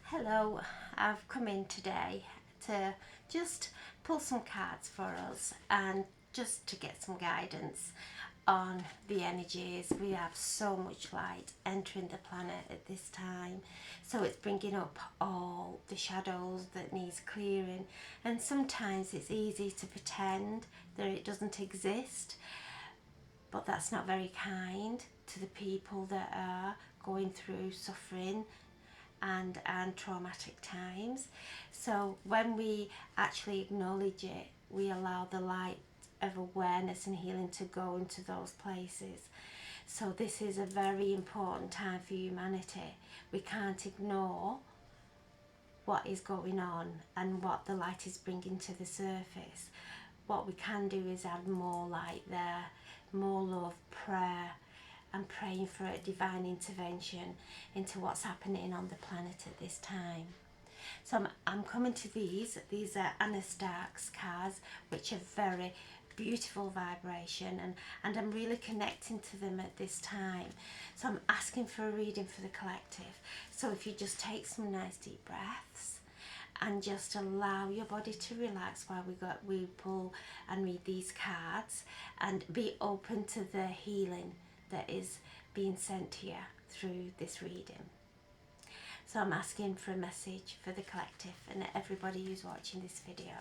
Hello, I've come in today to just pull some cards for us and just to get some guidance on the energies. We have so much light entering the planet at this time, so it's bringing up all the shadows that needs clearing, and sometimes it's easy to pretend that it doesn't exist, but that's not very kind to the people that are going through suffering and traumatic times. So when we actually acknowledge it, we allow the light of awareness and healing to go into those places. So this is a very important time for humanity. We can't ignore what is going on and what the light is bringing to the surface. What we can do is add more light there, more love, prayer, and praying for a divine intervention into what's happening on the planet at this time. So I'm coming to these. These are Anna Stark's cards, which are very beautiful vibration, and I'm really connecting to them at this time. So I'm asking for a reading for the collective. So if you just take some nice deep breaths and just allow your body to relax while we pull and read these cards, and be open to the healing that is being sent to you through this reading. So I'm asking for a message for the collective and everybody who's watching this video.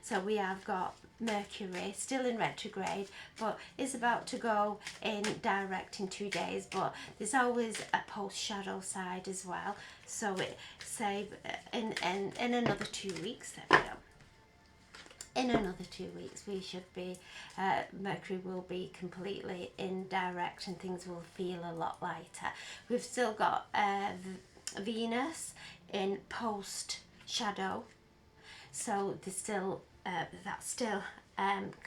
So we have got Mercury still in retrograde, but is about to go in direct in 2 days, but there's always a post shadow side as well. So it say in another 2 weeks, there we go. In another 2 weeks we should be, Mercury will be completely in direct and things will feel a lot lighter. We've still got Venus in post shadow, so there's still that's still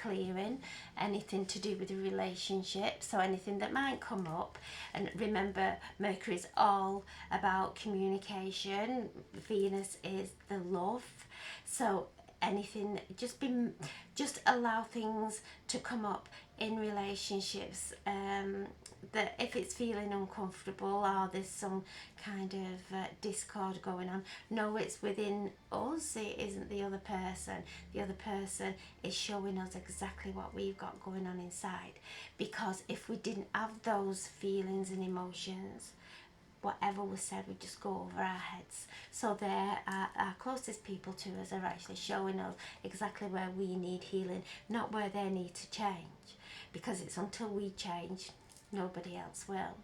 clearing anything to do with the relationship, so anything that might come up. And remember, Mercury is all about communication, Venus is the love, so anything, just allow things to come up in relationships, that if it's feeling uncomfortable or there's some kind of discord going on, know it's within us, it isn't the other person. The other person is showing us exactly what we've got going on inside, because if we didn't have those feelings and emotions, whatever was said would just go over our heads. So they're our closest people to us are actually showing us exactly where we need healing, not where they need to change, because it's until we change, nobody else will.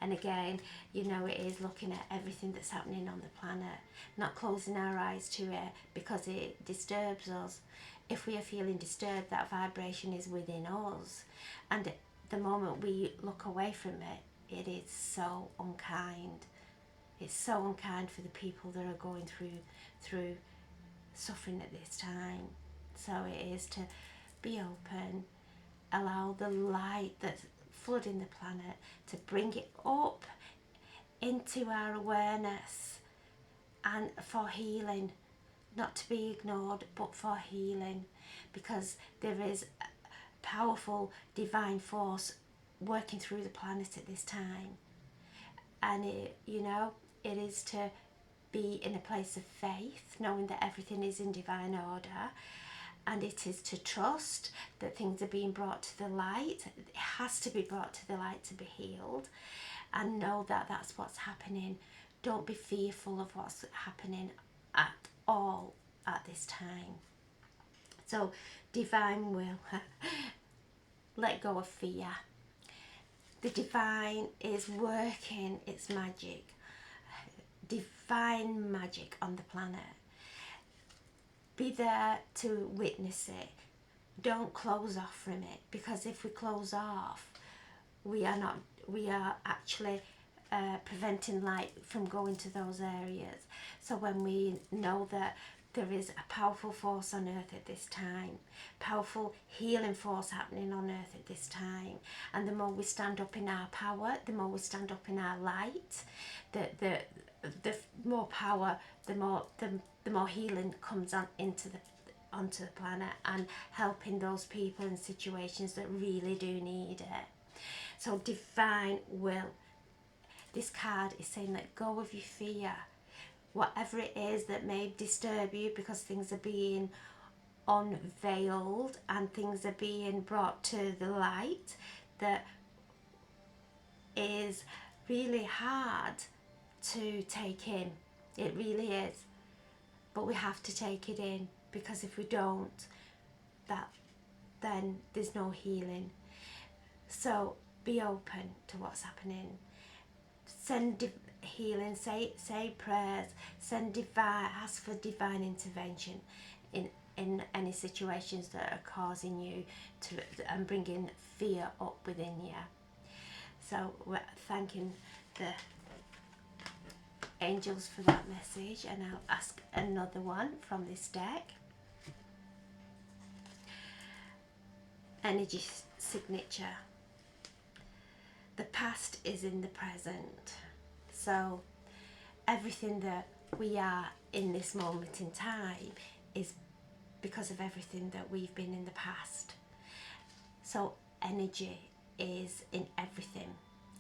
And again, it is looking at everything that's happening on the planet, not closing our eyes to it because it disturbs us. If we are feeling disturbed, that vibration is within us, and the moment we look away from it, it is so unkind. It's so unkind for the people that are going through suffering at this time. So it is to be open, allow the light that's flooding the planet to bring it up into our awareness, and for healing, not to be ignored, but for healing, because there is a powerful divine force working through the planet at this time, and it is to be in a place of faith, knowing that everything is in divine order, and it is to trust that things are being brought to the light. It has to be brought to the light to be healed, and know that that's what's happening. Don't be fearful of what's happening at all at this time. So divine will let go of fear. The divine is working its magic, divine magic on the planet. Be there to witness it. Don't close off from it, because if we close off, we are actually preventing light from going to those areas. So when we know that there is a powerful force on earth at this time, powerful healing force happening on earth at this time, and the more we stand up in our power, the more we stand up in our light, the more power, the more healing comes on onto the planet, and helping those people in situations that really do need it. So divine will. this card is saying let go of your fear. Whatever it is that may disturb you, because things are being unveiled and things are being brought to the light, that is really hard to take in. It really is. But we have to take it in, because if we don't, then there's no healing. So be open to what's happening. Send healing, say prayers, ask for divine intervention in any situations that are causing you to and bringing fear up within you. So we're thanking the angels for that message, and I'll ask another one from this deck. Energy signature. The past is in the present. So everything that we are in this moment in time is because of everything that we've been in the past. So energy is in everything.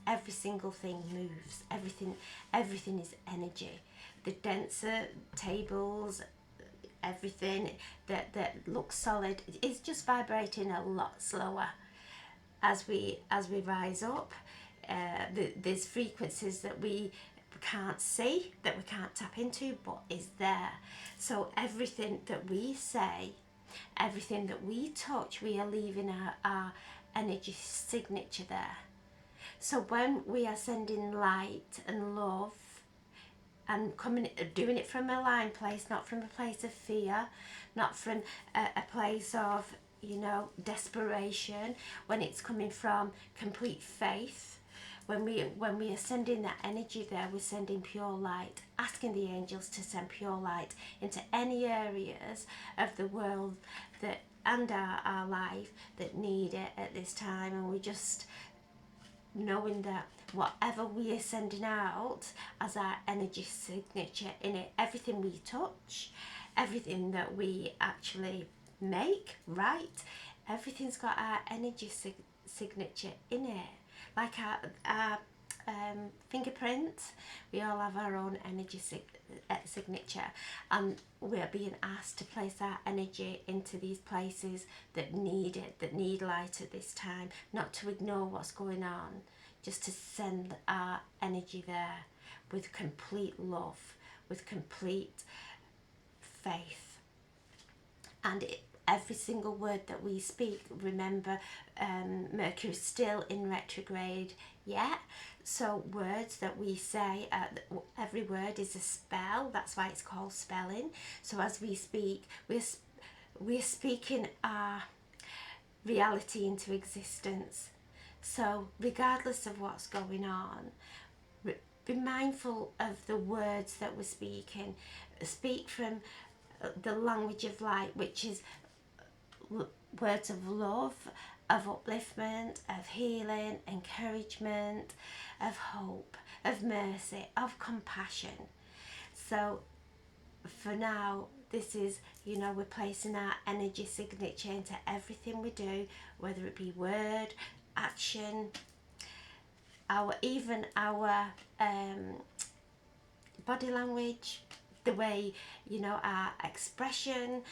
Every single thing moves. Everything is energy. The denser tables, everything that looks solid is just vibrating a lot slower as we rise up. There's frequencies that we can't see, that we can't tap into, but is there. So everything that we say, everything that we touch, we are leaving our energy signature there. So when we are sending light and love and doing it from a aligned place, not from a place of fear, not from a place of desperation, when it's coming from complete faith, when we are sending that energy there, we're sending pure light, asking the angels to send pure light into any areas of the world that and our life that need it at this time. And we just knowing that whatever we are sending out as our energy signature in it, everything we touch, everything that we actually make, write, everything's got our energy signature in it. Like our fingerprint, we all have our own energy signature, and we're being asked to place our energy into these places that need it, that need light at this time, not to ignore what's going on, just to send our energy there with complete love, with complete faith. And every single word that we speak, remember, Mercury's still in retrograde yet, so words that we say, every word is a spell. That's why it's called spelling. So as we speak, we're speaking our reality into existence. So regardless of what's going on, be mindful of the words that we're speaking. Speak from the language of light, which is words of love, of upliftment, of healing, encouragement, of hope, of mercy, of compassion. So for now, this is, we're placing our energy signature into everything we do, whether it be word, action, our body language, the way, our expression,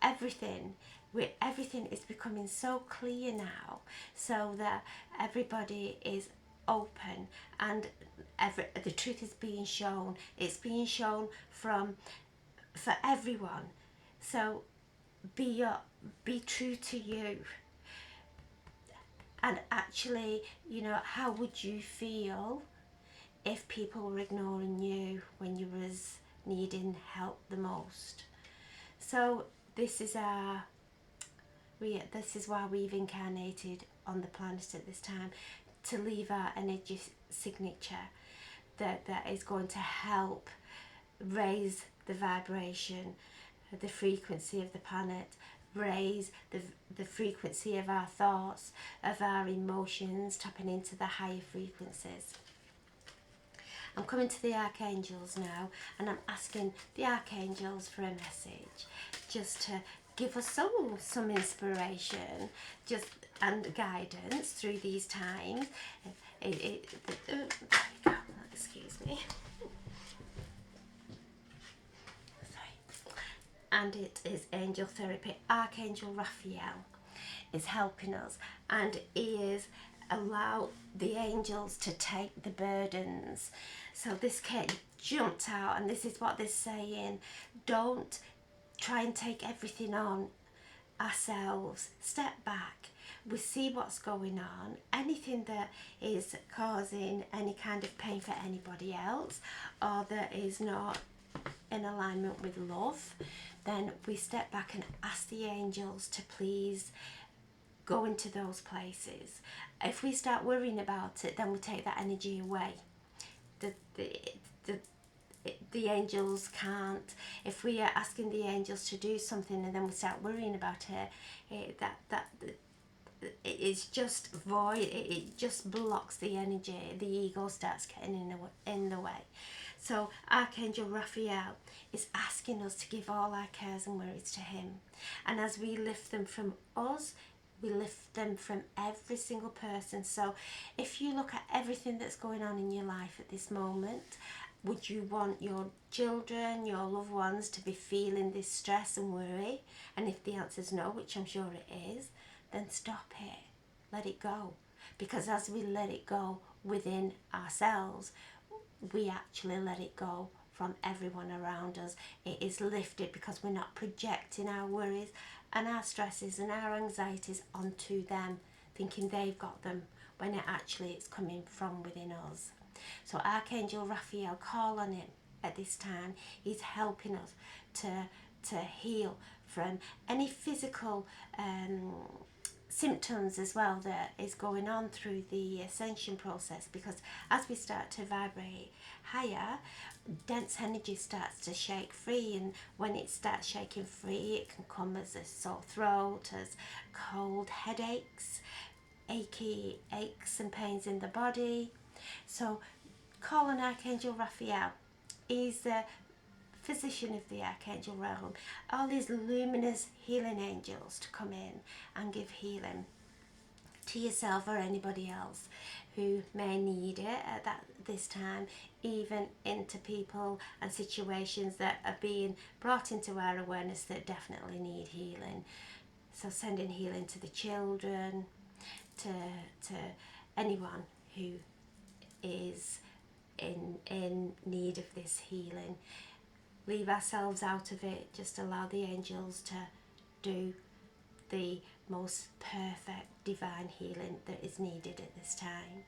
everything is becoming so clear now, so that everybody is open and the truth is being shown. It's being shown for everyone. So be true to you. And actually, how would you feel if people were ignoring you when you was needing help the most? So this is why we've incarnated on the planet at this time, to leave our energy signature that is going to help raise the vibration, the frequency of the planet, raise the frequency of our thoughts, of our emotions, tapping into the higher frequencies. I'm coming to the archangels now, and I'm asking the archangels for a message, just to give us some inspiration, and guidance through these times. There we go. and it is angel therapy. Archangel Raphael is helping us, and he is allow the angels to take the burdens. So this kid jumped out, and this is what they're saying: don't try and take everything on ourselves. Step back. We see what's going on. Anything that is causing any kind of pain for anybody else, or that is not in alignment with love, then we step back and ask the angels to please go into those places. If we start worrying about it, then we take that energy away. The angels can't. If we are asking the angels to do something and then we start worrying about it, it is just void. It just blocks the energy. The ego starts getting in the way. So Archangel Raphael is asking us to give all our cares and worries to him, and as we lift them from us, we lift them from every single person. So if you look at everything that's going on in your life at this moment, would you want your children, your loved ones to be feeling this stress and worry? And if the answer is no, which I'm sure it is, then stop it. Let it go. Because as we let it go within ourselves, we actually let it go from everyone around us. It is lifted because we're not projecting our worries and our stresses and our anxieties onto them, thinking they've got them, when it actually it's coming from within us. So Archangel Raphael, call on him at this time. He's helping us to heal from any physical symptoms as well that is going on through the ascension process, because as we start to vibrate higher, dense energy starts to shake free, and when it starts shaking free, it can come as a sore throat, as cold headaches, achy aches and pains in the body. So call on Archangel Raphael. He's the physician of the Archangel realm. All these luminous healing angels to come in and give healing to yourself or anybody else who may need it at this time, even into people and situations that are being brought into our awareness that definitely need healing. So sending healing to the children, to anyone who is in need of this healing. Leave ourselves out of it. Just allow the angels to do the most perfect divine healing that is needed at this time.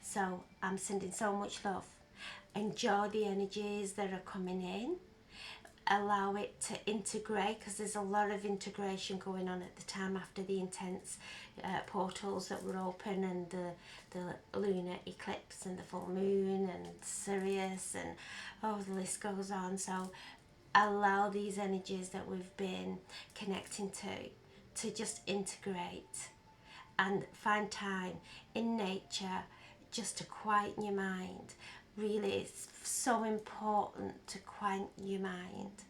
So I'm sending so much love. Enjoy the energies that are coming in. Allow it to integrate, because there's a lot of integration going on at the time after the intense portals that were open, and the lunar eclipse and the full moon and Sirius, and the list goes on. So allow these energies that we've been connecting to just integrate, and find time in nature just to quieten your mind. Really, it's so important to quiet your mind.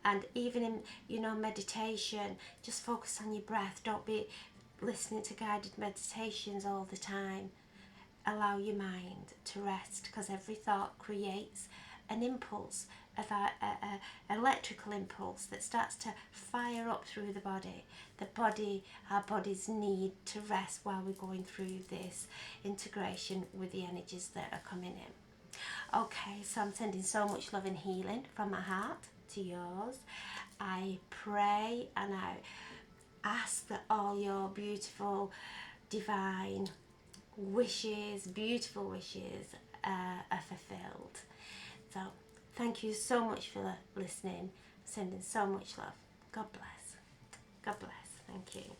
And even in meditation, just focus on your breath. Don't be listening to guided meditations all the time. Allow your mind to rest, because every thought creates an impulse, of an electrical impulse that starts to fire up through the body. Our bodies need to rest while we're going through this integration with the energies that are coming in. Okay, so I'm sending so much love and healing from my heart to yours. I pray and I ask that all your beautiful divine wishes, beautiful wishes, are fulfilled. So thank you so much for listening. Sending so much love. God bless. God bless. Thank you.